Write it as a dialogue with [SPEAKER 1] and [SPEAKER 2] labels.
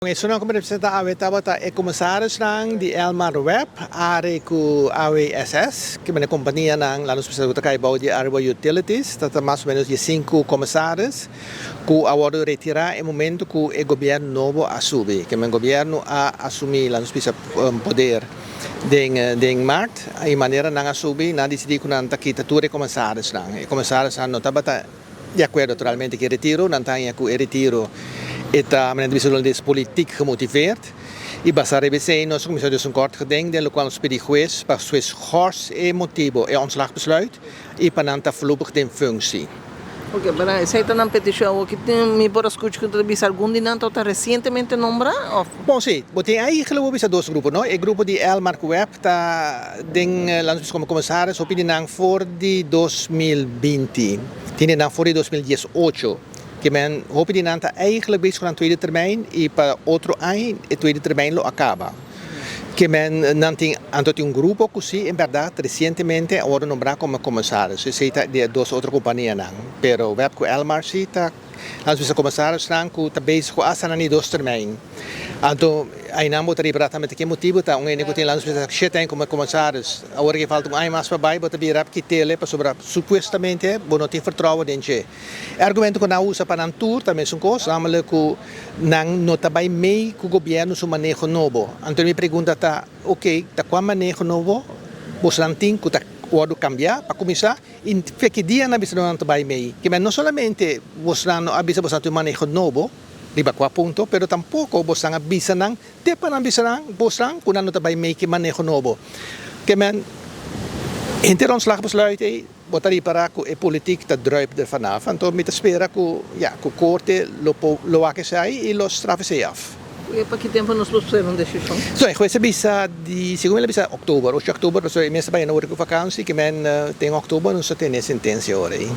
[SPEAKER 1] Sono come representa tabata e commissaris ng di Elmar Web, are ku AWSS, que é a companhia ng lá nos precisamos de bau de Arwa Utilities, tata mais ou menos de 5 commissaris, ku agora retirar em momento que o governo novo assume, que o governo a assumir lá nos precisamos poder ding markt, e maneira não assumir, não decidir que não kita tudo commissaris não, e commissaris não tabata de acordo naturalmente que retiro, não tem que retiro eta men het is politiek gemotiveerd. I basare we nós começamos um kort gedenk den lokaal spedi juez pas juez hors e motivo e ontslagbesluit e pananta voorlopig den functie.
[SPEAKER 2] Ok, pero aceita na petição que tem me por escutar que tu bisa algum dia não está recentemente nombrado?
[SPEAKER 1] Bom, sim, botem aí geloof ik dois grupos, não? O grupo de Elmar Web tá den lands como commissaris opinião voor die 2020. Tinha na voor die 2018. Que men hoop die nanta eigenlijk bezig aan tweede termijn e para outro ano e tweede termijn lo acaba. Que men nanti antot un grupo così in verdad recentemente ora nombrado como commissaris. Se está de dos outras companhias não. Pero web com Elmar cita als we commissaris não que está bezig com asa nani dos termijn. Então aí não botar aí para met que motivo tá único tem lá nos que tem como commissaris. Agora que falta um mais para baixo botar vir que tele para sobre supostamente bono tem vertrouwen dentro. Argumento que não usa para tour também são coisas, namelijk que não tá bem meio que o governo su manejo novo. Então me pergunta tá, ok, tá qual manejo novo? Você não tem que tá pode cambiar para começar e que dia na bisa não tá bem meio. Que não somente você não avisa você tem manejo novo. Di ba kwa punto pero tampoco bosang abisa nang te pa nang bisa nang bosang kung ano tabay may manejo novo que men hinter ons slagbesluit botari para ko e politiek ta druip er vanaf en to met te spera ko ja ko korte lo ake sai e lo strafe se af.
[SPEAKER 2] E para que tempo nós possuímos decisão?
[SPEAKER 1] So, essa bisa di siguro bisa Oktober, o Oktober so mesa ba na ora ko vakansie que men tem Oktober não só tem sentença ora aí.